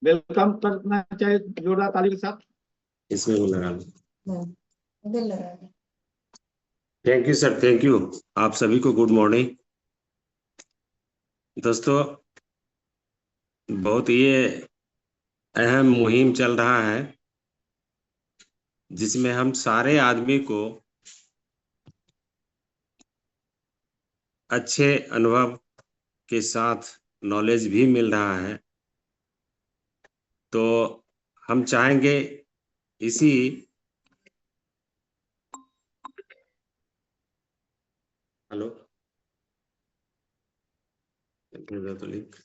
Welcome करना चाहिए जोरदार ताली के साथ। इसमें वो लगा लो। इधर लगा दे। Thank you sir, thank you. आप सभी को गुड मॉर्निंग। दोस्तों, बहुत ये अहम मुहिम चल रहा है जिसमें हम सारे आदमी को अच्छे अनुभव के साथ नॉलेज भी मिल रहा है। तो हम चाहेंगे इसी हेलो तो लिंक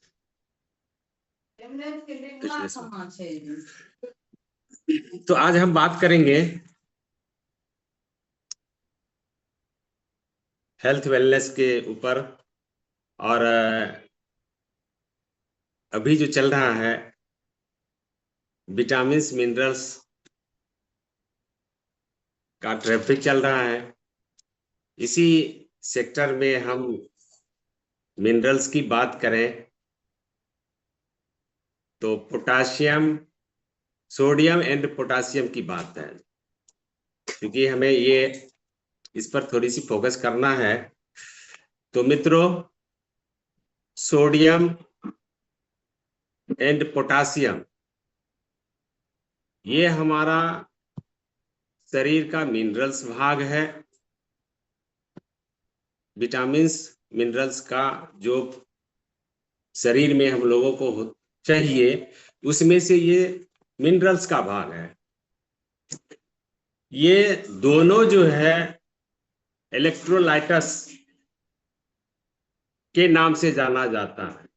तो आज हम बात करेंगे हेल्थ वेलनेस के ऊपर। और अभी जो चल रहा है विटामिन्स मिनरल्स का ट्रैफिक चल रहा है, इसी सेक्टर में हम मिनरल्स की बात करें तो पोटाशियम, सोडियम एंड पोटाशियम की बात है, क्योंकि हमें ये इस पर थोड़ी सी फोकस करना है। तो मित्रों, सोडियम एंड पोटाशियम ये हमारा शरीर का मिनरल्स भाग है। विटामिन्स मिनरल्स का जो शरीर में हम लोगों को चाहिए, उसमें से ये मिनरल्स का भाग है। ये दोनों जो है इलेक्ट्रोलाइटस के नाम से जाना जाता है।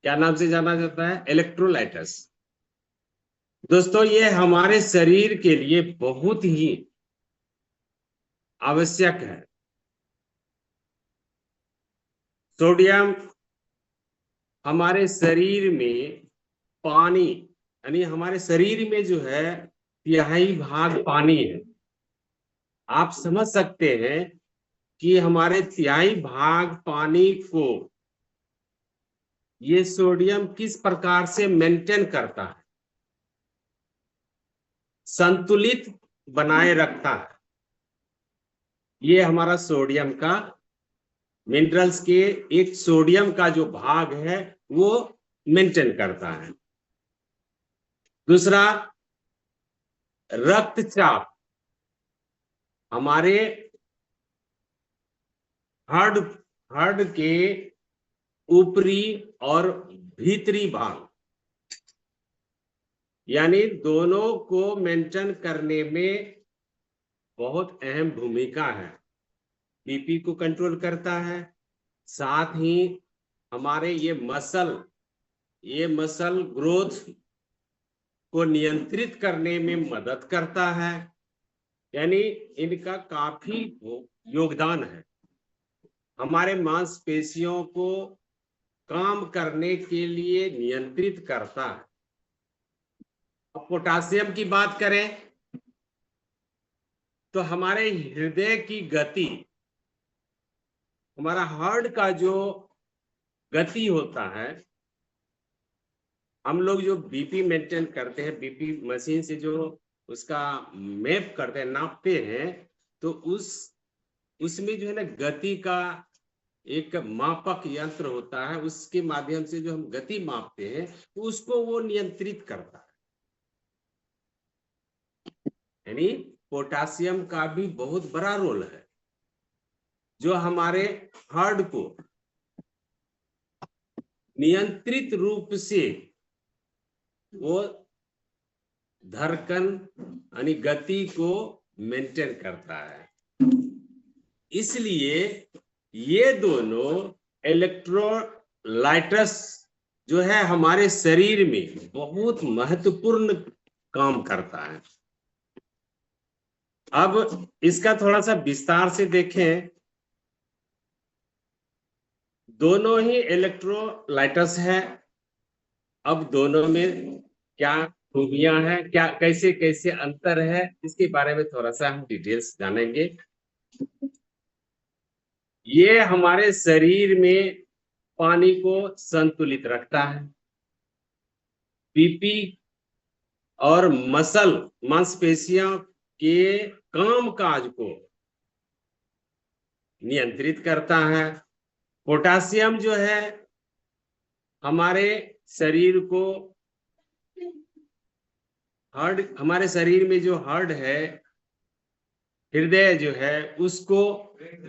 क्या नाम से जाना जाता है? इलेक्ट्रोलाइटस। दोस्तों, ये हमारे शरीर के लिए बहुत ही आवश्यक है। सोडियम हमारे शरीर में पानी, यानी हमारे शरीर में जो है तिहाई भाग पानी है। आप समझ सकते हैं कि हमारे तिहाई भाग पानी को ये सोडियम किस प्रकार से मेंटेन करता है, संतुलित बनाए रखता है। ये हमारा सोडियम का, मिनरल्स के एक सोडियम का जो भाग है वो मेंटेन करता है। दूसरा, रक्तचाप, हमारे हार्ट हार्ट के ऊपरी और भीतरी भाग, यानी दोनों को मेंटेन करने में बहुत अहम भूमिका है। बीपी को कंट्रोल करता है, साथ ही हमारे ये मसल ग्रोथ को नियंत्रित करने में मदद करता है। यानी इनका काफी योगदान है। हमारे मांसपेशियों को काम करने के लिए नियंत्रित करता है। अब पोटासियम की बात करें तो हमारे हृदय की गति, हमारा हार्ट का जो गति होता है, हम लोग जो बीपी मेंटेन करते हैं, बीपी मशीन से जो उसका मैप करते हैं, नापते हैं, तो उसमें जो है ना गति का एक मापक यंत्र होता है, उसके माध्यम से जो हम गति मापते हैं तो उसको वो नियंत्रित करता है। यानी पोटासियम का भी बहुत बड़ा रोल है, जो हमारे हार्ट को नियंत्रित रूप से वो धड़कन यानी गति को मेंटेन करता है। इसलिए ये दोनों इलेक्ट्रोलाइटस जो है हमारे शरीर में बहुत महत्वपूर्ण काम करता है। अब इसका थोड़ा सा विस्तार से देखें। दोनों ही इलेक्ट्रोलाइटस है। अब दोनों में क्या खूबियां हैं, क्या कैसे कैसे अंतर है, इसके बारे में थोड़ा सा हम डिटेल्स जानेंगे। ये हमारे शरीर में पानी को संतुलित रखता है। बीपी और मसल मांसपेशियों के कामकाज को नियंत्रित करता है। पोटासियम जो है हमारे शरीर को हमारे शरीर में जो हार्ट है, हृदय जो है, उसको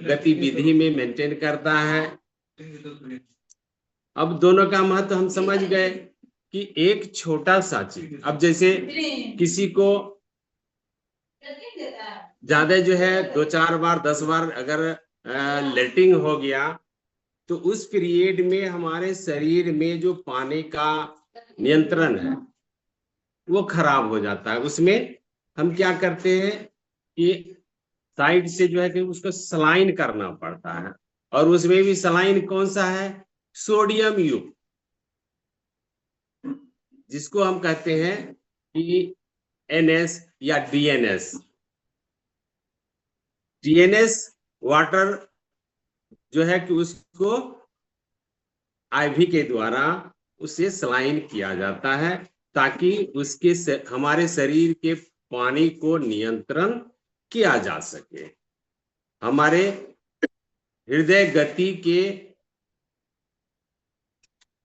गतिविधि में मेंटेन करता है। अब दोनों का महत्व हम समझ गए कि एक छोटा सा चीज, अब जैसे किसी को ज्यादा जो है 2-4 बार 10 बार अगर लेटिंग हो गया तो उस पीरियड में हमारे शरीर में जो पानी का नियंत्रण है वो खराब हो जाता है। उसमें हम क्या करते हैं कि साइड से जो है कि उसको सलाइन करना पड़ता है, और उसमें भी सलाइन कौन सा है? सोडियम युक्त, जिसको हम कहते हैं कि NS या DNS। DNS वाटर जो है कि उसको IV के द्वारा उसे सलाइन किया जाता है ताकि उसके हमारे शरीर के पानी को नियंत्रण किया जा सके, हमारे हृदय गति के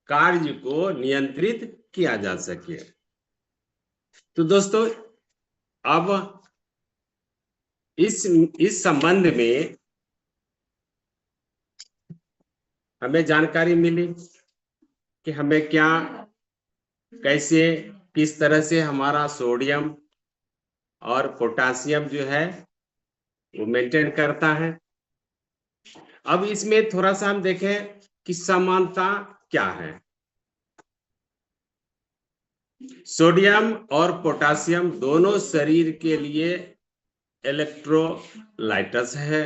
कार्य को नियंत्रित किया जा सके। तो दोस्तों, अब इस संबंध में हमें जानकारी मिली कि हमें क्या, कैसे, किस तरह से हमारा सोडियम और पोटासियम जो है वो मेंटेन करता है। अब इसमें थोड़ा सा हम देखें कि समानता क्या है। सोडियम और पोटासियम दोनों शरीर के लिए इलेक्ट्रोलाइट्स है,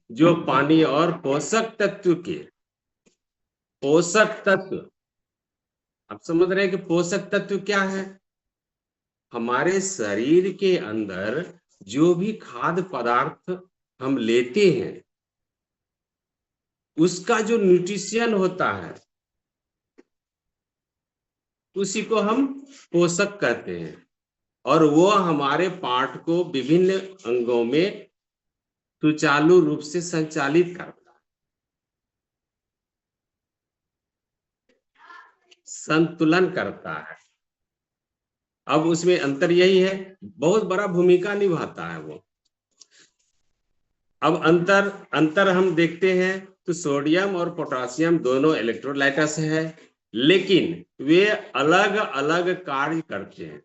जो पानी और पोषक तत्व, आप समझ रहे हैं कि पोषक तत्व क्या है? हमारे शरीर के अंदर जो भी खाद्य पदार्थ हम लेते हैं उसका जो न्यूट्रिशन होता है उसी को हम पोषक कहते हैं, और वो हमारे पार्ट को विभिन्न अंगों में सुचारू रूप से संचालित करता है, संतुलन करता है। अब उसमें अंतर यही है, बहुत बड़ा भूमिका निभाता है वो। अब अंतर हम देखते हैं तो सोडियम और पोटासियम दोनों इलेक्ट्रोलाइट्स है, लेकिन वे अलग अलग कार्य करते हैं।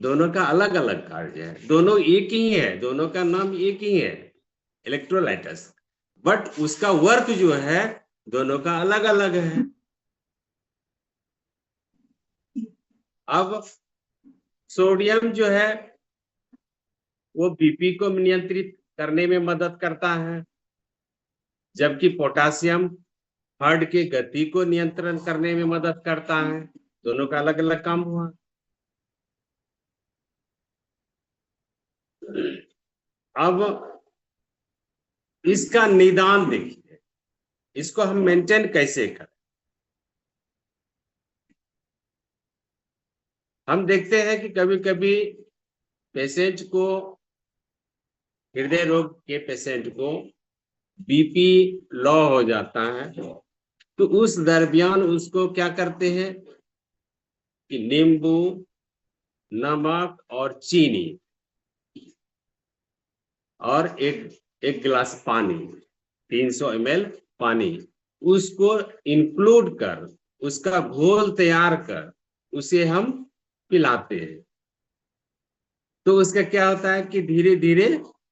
दोनों का अलग अलग कार्य है, दोनों एक ही है, दोनों का नाम एक ही है, इलेक्ट्रोलाइट्स, बट उसका वर्क जो है दोनों का अलग अलग है। अब सोडियम जो है वो बीपी को नियंत्रित करने में मदद करता है, जबकि पोटासियम हार्ट के गति को नियंत्रण करने में मदद करता है। दोनों का अलग अलग काम हुआ। अब इसका निदान देखिए, इसको हम मेंटेन कैसे करें। हम देखते हैं कि कभी कभी पेशेंट को, हृदय रोग के पेशेंट को बीपी लो हो जाता है, तो उस दरमियान उसको क्या करते हैं कि नींबू, नमक और चीनी और एक गिलास पानी, 300 ml पानी, उसको इंक्लूड कर, उसका घोल तैयार कर उसे हम पिलाते हैं। तो उसका क्या होता है कि धीरे धीरे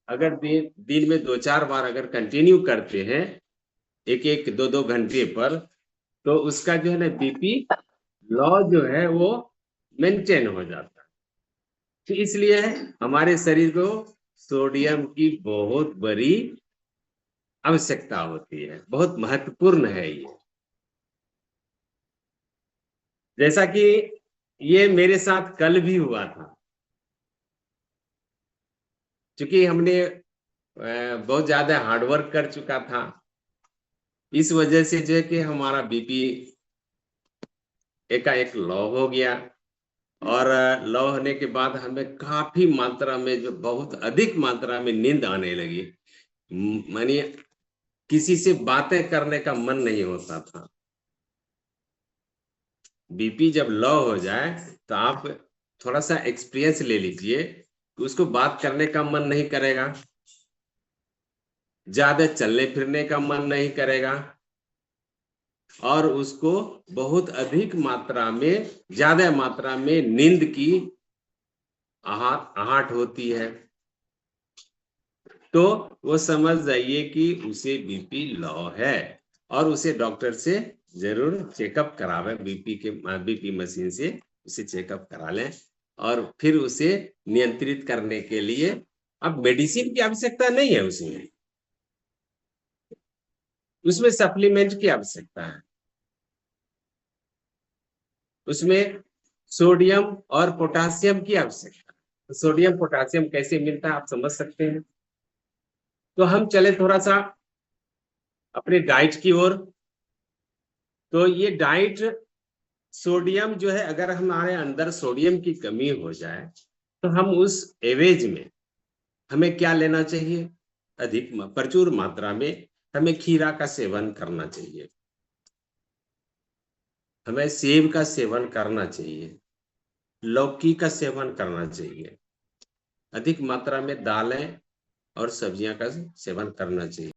अगर दिन में 2-4 बार अगर कंटिन्यू करते हैं, 1-1, 2-2 घंटे पर, तो उसका जो है ना बीपी लो जो है वो मेंटेन हो जाता है। तो इसलिए हमारे शरीर को सोडियम की बहुत बड़ी आवश्यकता होती है, बहुत महत्वपूर्ण है ये। जैसा कि ये मेरे साथ कल भी हुआ था, क्योंकि हमने बहुत ज्यादा हार्डवर्क कर चुका था, इस वजह से जो है कि हमारा बीपी एकाएक लो हो गया, और लो होने के बाद हमें काफी मात्रा में, जो बहुत अधिक मात्रा में नींद आने लगी। मानिए किसी से बातें करने का मन नहीं होता था। बीपी जब लो हो जाए तो आप थोड़ा सा एक्सपीरियंस ले लीजिए कि उसको बात करने का मन नहीं करेगा, ज्यादा चलने फिरने का मन नहीं करेगा, और उसको बहुत अधिक मात्रा में, ज्यादा मात्रा में नींद की आहट होती है। तो वो समझ जाइए कि उसे बीपी लो है, और उसे डॉक्टर से जरूर चेकअप करावे, बीपी मशीन से उसे चेकअप करा लें, और फिर उसे नियंत्रित करने के लिए अब मेडिसिन की आवश्यकता नहीं है, उसमें सप्लीमेंट की आवश्यकता है। उसमें सोडियम और पोटासियम की आवश्यकता है। सोडियम पोटासियम कैसे मिलता है आप समझ सकते हैं। तो हम चले थोड़ा सा अपने डाइट की ओर। तो ये डाइट, सोडियम जो है, अगर हमारे अंदर सोडियम की कमी हो जाए तो हम उस एवज में हमें क्या लेना चाहिए? प्रचुर मात्रा में हमें खीरा का सेवन करना चाहिए, हमें सेब का सेवन करना चाहिए, लौकी का सेवन करना चाहिए, अधिक मात्रा में दालें और सब्जियां का सेवन करना चाहिए।